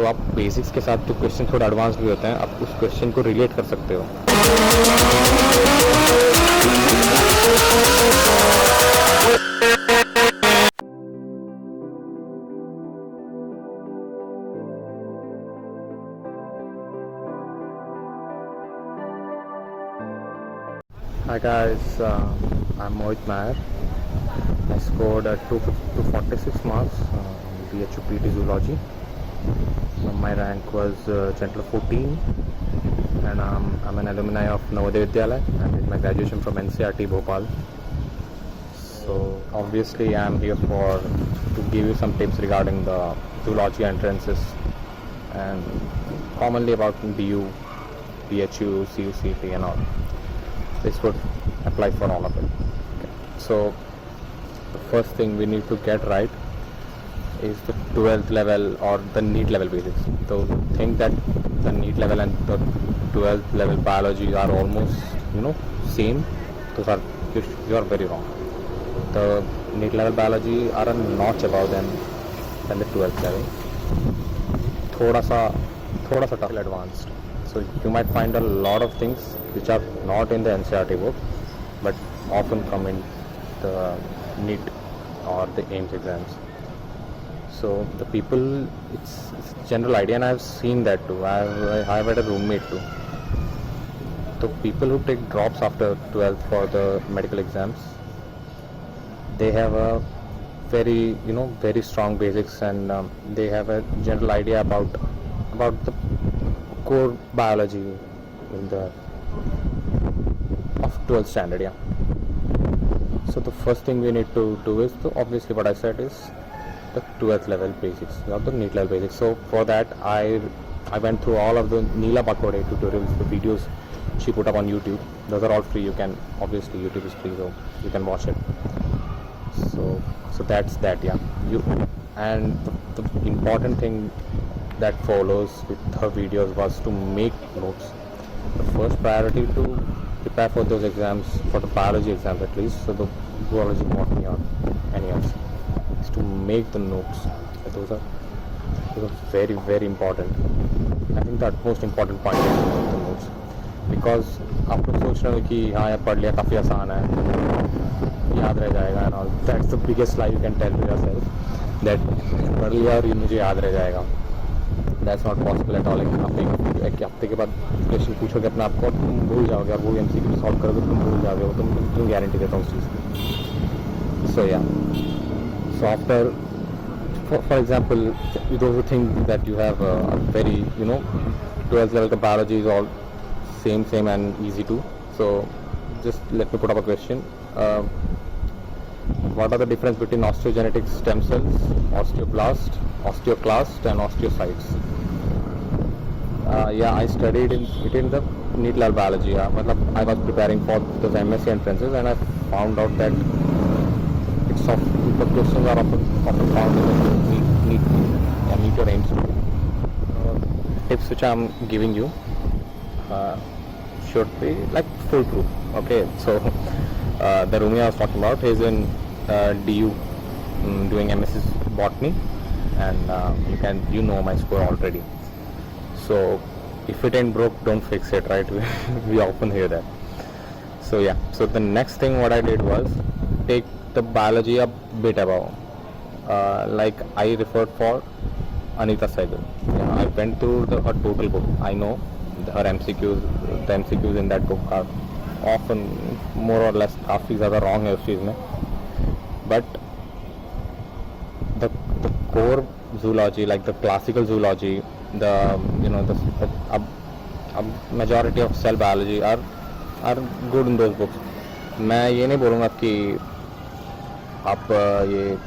तो आप बेसिक्स के साथ जो क्वेश्चन थोड़ा एडवांस भी होते हैं, आप उस क्वेश्चन को रिलेट कर सकते हो. Hi guys, I'm Mohit Nair. I scored 246 marks in BHU PT Zoology. My rank was General 14, and I'm an alumni of Navodaya Vidyalaya. I did my graduation from NCRT Bhopal. So obviously I'm here to give you some tips regarding the zoology entrances and commonly about DU, BHU, CUCT and all. This would apply for all of it. Okay. So the first thing we need to get right is the 12th level or the NEET level basics. So think that the NEET level and the 12th level biology are almost same. Those are you are very wrong. The NEET level biology are a notch above them than the 12th level. थोड़ा सा tough advanced. So you might find a lot of things which are not in the NCRT book but often come in the NEET or the AIMS exams. So the people, it's general idea, and I've seen that too. I've had a roommate too. The people who take drops after 12th for the medical exams, they have a very strong basics, and they have a general idea about the core biology in the of 12th standard. Yeah. So the first thing we need to do is obviously what I said is the 12th level basics, not the NEET level basics. So for that I went through all of the Neela Bakode tutorials, the videos she put up on YouTube. Those are all free. You can, obviously YouTube is free, so you can watch it. So that's that. Yeah. And the important thing that follows with her videos was to make notes. The first priority to prepare for those exams, for the biology exams at least, so the zoology, botany or any else, is to make the notes. Those are very, very important. I think the most important point is to make the notes, because आप लोग सोच रहे हो कि हाँ यार पढ़ लिया काफ़ी आसान है, याद रह जाएगा and all. That's the biggest lie you can tell to yourself, that पढ़ लिया और ये मुझे याद रह जाएगा. That's not possible at all. आप एक हफ्ते के बाद क्वेश्चन पूछोगे अपने आप को और तुम भूल जाओगे, और वो MCQ सॉल्व करोगे तुम भूल जाओगे, वो तुम गारंटी देता हूँ उस चीज़ की. So yeah. So after, for example, those who think that you have a very 12th level biology is all same and easy too. So just let me put up a question. What are the difference between osteogenetic stem cells, osteoblast, osteoclast and osteocytes? Yeah, I studied it in the NEET level biology. Yeah. I was preparing for those MSc entrances and I found out that the questions are often found in the NEET or AIMS. Tips which I'm giving you should be like foolproof. Okay, so the roomie I was talking about, he's in DU doing MSc botany, and you know my score already. So if it ain't broke, don't fix it, right? We often hear that. So yeah, so the next thing what I did was take the biology a bit above. Like I referred for Anita Sehgal. Yeah, I went through her total book. I know her MCQs, the MCQs in that book are often more or less काफ़ी ज़्यादा wrong है उस चीज़ में. But the core zoology, like the classical zoology, the majority of cell biology are good in those books. मैं ये नहीं बोलूँगा कि आप ये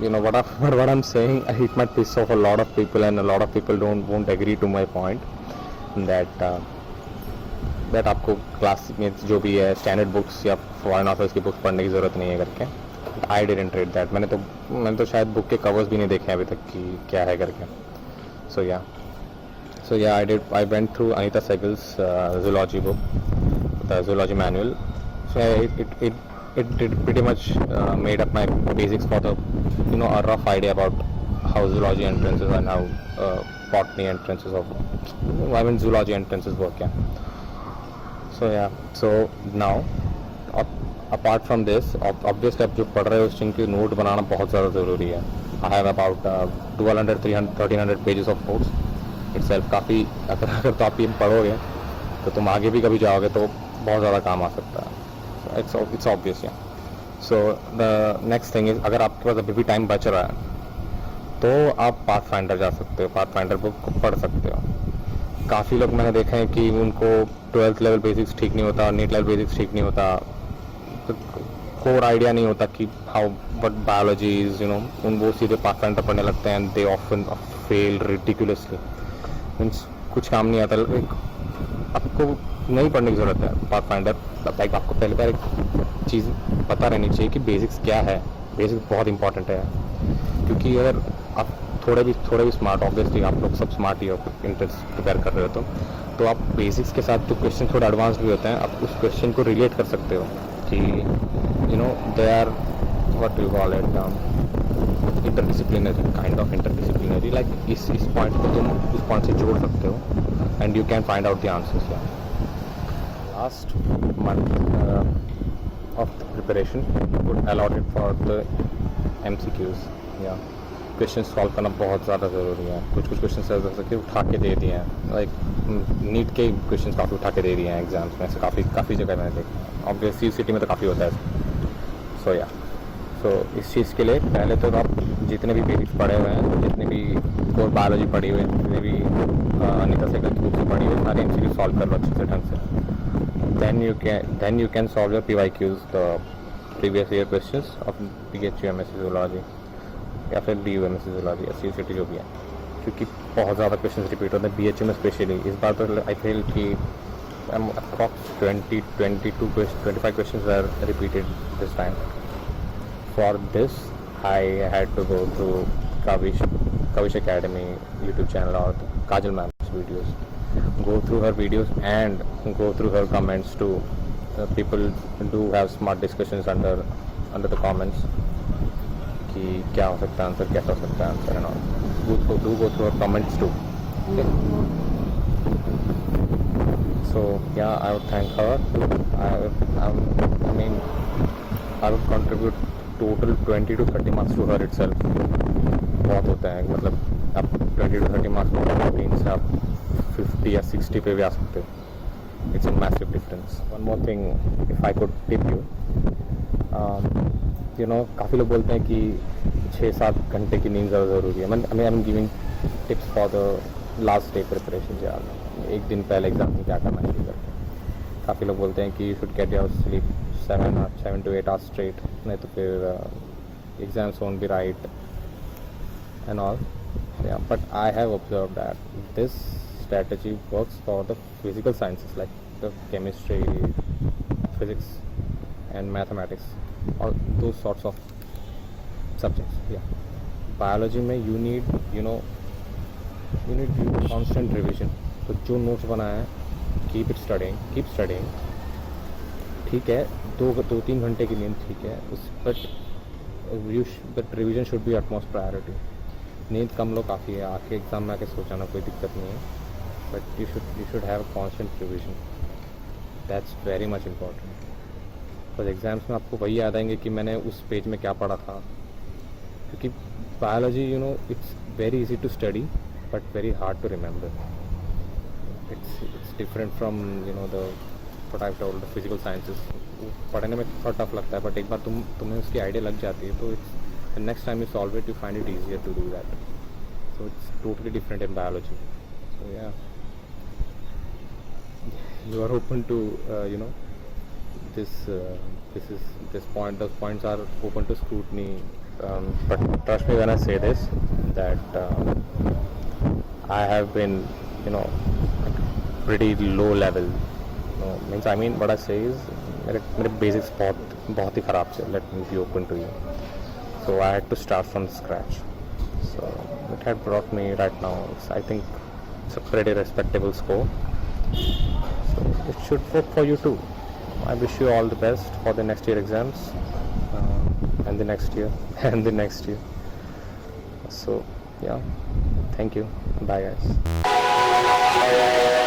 what I'm saying, it might piss off a lot of people, and a lot of people won't agree to my point that आपको class में जो भी है स्टैंडर्ड बुक्स या फॉरेन ऑथर्स की बुक्स पढ़ने की ज़रूरत नहीं है करके. I didn't read that. मैंने तो शायद बुक के कवर्स भी नहीं देखे अभी तक कि क्या है करके. सो या I went through Anita Sehgal's zoology book, the zoology manual. So it did pretty much made up my basics for the a rough idea about how zoology entrances and how botany entrances of, I mean zoology entrances work. Yeah. So yeah. So now, apart from this, obviously आप जो पढ़ रहे हो उस चीज़ की note बनाना बहुत ज़्यादा ज़रूरी है. I have about 1200 300 1300 pages of notes itself. काफ़ी अगर तो आप ये पढ़ोगे तो तुम आगे भी कभी जाओगे तो बहुत ज़्यादा काम आ सकता है. It's obvious. Yeah. So the next thing is, अगर आपके पास अभी भी टाइम बच रहा है तो आप पाथफाइंडर जा सकते हो, पाथफाइंडर बुक को पढ़ सकते हो. काफ़ी लोग मैंने देखा है कि उनको 12th लेवल बेसिक्स ठीक नहीं होता, नीट लेवल बेसिक्स ठीक नहीं होता, तो कोर आइडिया नहीं होता कि हाउ वट बायोलॉजी इज, वो सीधे पाथफाइंडर पढ़ने लगते हैं. They often fail ridiculously. Means कुछ काम नहीं आता. आपको नहीं पढ़ने की ज़रूरत है पाथफाइंडर. लाइक आपको पहले बार एक चीज़ पता रहनी चाहिए कि बेसिक्स क्या है. बेसिक्स बहुत इंपॉर्टेंट है, क्योंकि अगर आप थोड़े भी स्मार्ट, ऑब्वियसली आप लोग सब स्मार्ट ही हो, इंटरेस्ट प्रिपेयर कर रहे हो तो आप बेसिक्स के साथ जो क्वेश्चन थोड़ा एडवांस भी होते हैं, आप उस क्वेश्चन को रिलेट कर सकते हो कि they are what you call it interdisciplinary, kind of interdisciplinary. Like इस पॉइंट को तुम उस पॉइंट से जोड़ सकते हो and you can find out the answers. Last month of the preparation would allot it for the MCQs. या question solve करना बहुत ज़्यादा ज़रूरी है. कुछ क्वेश्चन जैसे कि उठा के दे दिए हैं, लाइक नीट के क्वेश्चन काफ़ी उठा के दे दिए हैं एग्जाम्स में से. काफ़ी जगह मैंने देखा. ऑब्वियसली सिटी में तो काफ़ी होता है. सो इस चीज़ के लिए पहले तो आप जितने भी बेसिक्स पढ़े हुए हैं, जितने भी कोर बायोलॉजी पढ़ी हुई है, जितने भी अनिता सहगल की बुक्स पढ़ी हुई है, सारे MCQ सॉल्व कर लो अच्छे से ढंग से. Then you can solve your PYQs, the previous year questions of PHU MSc Zoology या फिर DU MSc Zoology, SCUCT जो भी है, क्योंकि बहुत ज़्यादा क्वेश्चंस रिपीट होते हैं BHU में स्पेशली. इस बार तो आई फील कि approx 25 questions are repeated this time. For this I had to go through Kavish Academy YouTube channel or Kajal Ma'am's videos. Go through her videos and go through her comments too. People do have smart discussions under the comments कि क्या हो सकता है answer, कैसा हो सकता है answer, and all. Do go through her comments too. Okay. So yeah, I would thank her. I would contribute total 20 to 30 marks to her itself. बहुत होता है, मतलब आप 20 to 30 marks मीन्स आप 50 या 60 पे भी आ सकते हो. It's a massive difference. One more thing, if I could tip you, काफ़ी लोग बोलते हैं कि 6-7 घंटे की नींद ज़्यादा ज़रूरी है. I am giving tips for the last day preparation. यार एक दिन पहले एग्जाम में क्या करना है करके. काफ़ी लोग बोलते हैं कि you should get your sleep 7 to 8 hours straight, नहीं तो फिर exams won't be right and all. Yeah, but I have observed that this strategy works for the physical sciences like the chemistry, physics and mathematics, or those sorts of subjects. Yeah, biology में you need constant revision. तो जो notes बनाया है, keep studying. ठीक है, 2-3 घंटे की नींद ठीक है, but revision should be utmost priority. नींद कम लो काफ़ी है. आके एग्ज़ाम में आके सोचाना कोई दिक्कत नहीं है, but you should have constant revision. That's very much important. बस एग्ज़ाम्स में आपको वही याद आएंगे कि मैंने उस पेज में क्या पढ़ा था, क्योंकि biology it's very easy to study but very hard to remember. It's different from the what I told the physical sciences. पढ़ने में थोड़ा टफ लगता है, बट एक बार तुम्हें उसकी आइडिया लग जाती है तो it's the next time you solve it you find it easier to do that. So it's totally different in biology. So yeah, you are open to this point. Those points are open to scrutiny, but trust me when I say this, that I have been pretty low level. What I say is मेरे basics बहुत ही ख़राब थे. Let me be open to you. So I had to start from scratch. So it had brought me right now. I think it's a pretty respectable score. So it should work for you too. I wish you all the best for the next year exams and the next year and the next year. So Yeah, thank you. Bye, guys.